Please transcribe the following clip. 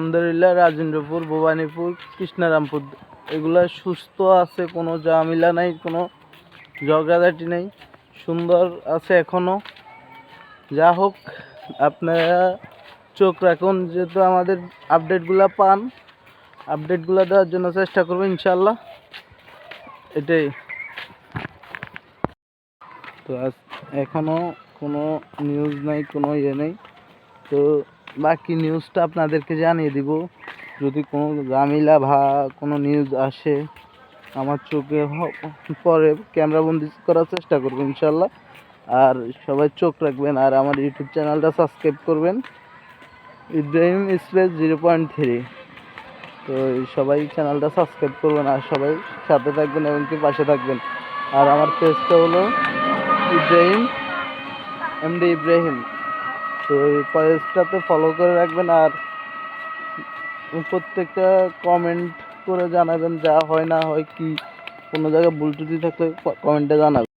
আলহামদুলিল্লাহ রাজেন্দ্রপুর, ভবানীপুর, কৃষ্ণারামপুর এগুলা সুস্থ আছে, কোনো ঝামেলা নাই, কোনো ঝগড়াঝাটি নেই, সুন্দর আছে এখনও। যা হোক, আপনারা চোখ রাখুন, যেহেতু আমাদের আপডেটগুলো পান, আপডেটগুলো দেওয়ার জন্য চেষ্টা করবো ইনশাল্লাহ। এটাই তো। এখনও কোনো নিউজ নাই, কোনো ইয়ে নেই। তো বাকি নিউজটা আপনাদেরকে জানিয়ে দিব যদি কোনো ঝামেলা বা কোনো নিউজ আসে। আমার চোখে পরে ক্যামেরাবন্দি করার চেষ্টা করবো ইনশাল্লাহ। আর সবাই চোখ রাখবেন, আর আমার ইউটিউব চ্যানেলটা সাবস্ক্রাইব করবেন, ইব্রাহিম স্পেস 0.3। তো সবাই চ্যানেলটা সাবস্ক্রাইব করবেন, আর সবাই সাথে থাকবেন এবং কি পাশে থাকবেন। আর আমার পেজটা হলো ইব্রাহিম এমডি ইব্রাহিম। তো এই পেজটাতে ফলো করে রাখবেন, আর প্রত্যেকটা কমেন্ট করে জানাবেন যা হয় না হয়, কি কোনো জায়গায় ভুল ত্রুটি থাকলে কমেন্টে জানাবেন।